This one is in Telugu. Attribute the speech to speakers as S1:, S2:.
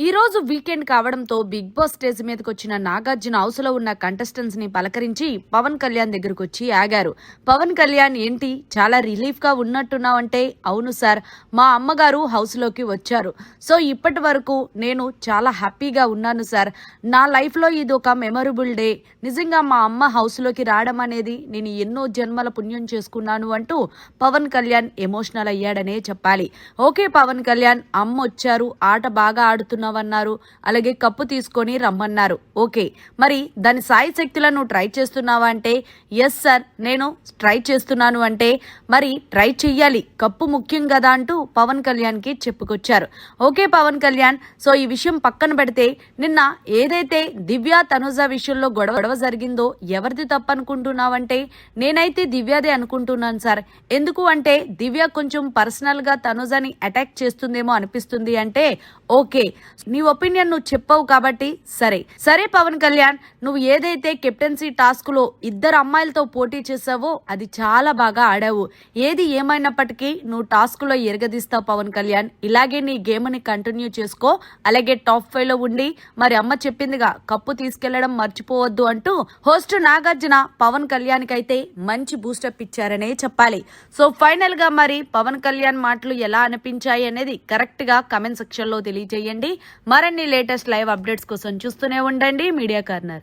S1: ఈ రోజు వీకెండ్ కావడంతో బిగ్ బాస్ స్టేజ్ మీదకి వచ్చిన నాగార్జున హౌస్ లో ఉన్న కంటెస్టెంట్స్ ని పలకరించి పవన్ కళ్యాణ్ దగ్గరకు వచ్చి ఆగారు. పవన్ కళ్యాణ్ ఏంటి చాలా రిలీఫ్ గా ఉన్నట్టున్నావంటే, అవును సార్, మా అమ్మగారు హౌస్ లోకి వచ్చారు. సో ఇప్పటి వరకు నేను చాలా హ్యాపీగా ఉన్నాను సార్. నా లైఫ్ లో ఇది ఒక మెమరబుల్ డే. నిజంగా మా అమ్మ హౌస్ లోకి రావడం అనేది నేను ఎన్నో జన్మల పుణ్యం చేసుకున్నాను అంటూ పవన్ కళ్యాణ్ ఎమోషనల్ అయ్యాడనే చెప్పాలి. ఓకే పవన్ కళ్యాణ్, అమ్మ వచ్చారు, ఆట బాగా ఆడుతున్నారు అన్నారు, అలాగే కప్పు తీసుకొని రమ్మన్నారు. ఓకే, మరి దాని సాయి శక్తులను ట్రై చేస్తున్నావా అంటే, ఎస్ సార్ నేను ట్రై చేస్తున్నాను అంటే, మరి ట్రై చెయ్యాలి, కప్పు ముఖ్యం కదా అంటూ పవన్ కళ్యాణ్ కి చెప్పుకొచ్చారు. ఓకే పవన్ కళ్యాణ్, సో ఈ విషయం పక్కన పెడితే, నిన్న ఏదైతే దివ్య తనుజ విషయంలో గొడవ జరిగిందో ఎవరిది తప్పనుకుంటున్నావంటే, నేనైతే దివ్యదే అనుకుంటున్నాను సార్. ఎందుకు అంటే దివ్య కొంచెం పర్సనల్ గా తనుజని అటాక్ చేస్తుందేమో అనిపిస్తుంది అంటే, ఓకే నీ ఒపీనియన్ నువ్వు చెప్పవు కాబట్టి సరే పవన్ కళ్యాణ్, నువ్వు ఏదైతే కెప్టెన్సీ టాస్క్ లో ఇద్దరు అమ్మాయిలతో పోటీ చేసావో అది చాలా బాగా ఆడావు. ఏది ఏమైనప్పటికీ నువ్వు టాస్క్ లో ఎరగదీస్తావు పవన్ కళ్యాణ్. ఇలాగే నీ గేమ్ ని కంటిన్యూ చేసుకో, అలాగే టాప్ 5 లో ఉండి మరి అమ్మ చెప్పిందిగా కప్పు తీసుకెళ్లడం మర్చిపోవద్దు అంటూ హోస్ట్ నాగార్జున పవన్ కళ్యాణ్ కి అయితే మంచి బూస్టప్ ఇచ్చారనే చెప్పాలి. సో ఫైనల్ గా మరి పవన్ కళ్యాణ్ మాటలు ఎలా అనిపించాయి అనేది కరెక్ట్ గా కమెంట్ సెక్షన్ లో తెలియజేయండి. మరిన్ని లేటెస్ట్ లైవ్ అప్డేట్స్ కోసం చూస్తూనే ఉండండి మీడియా కార్నర్.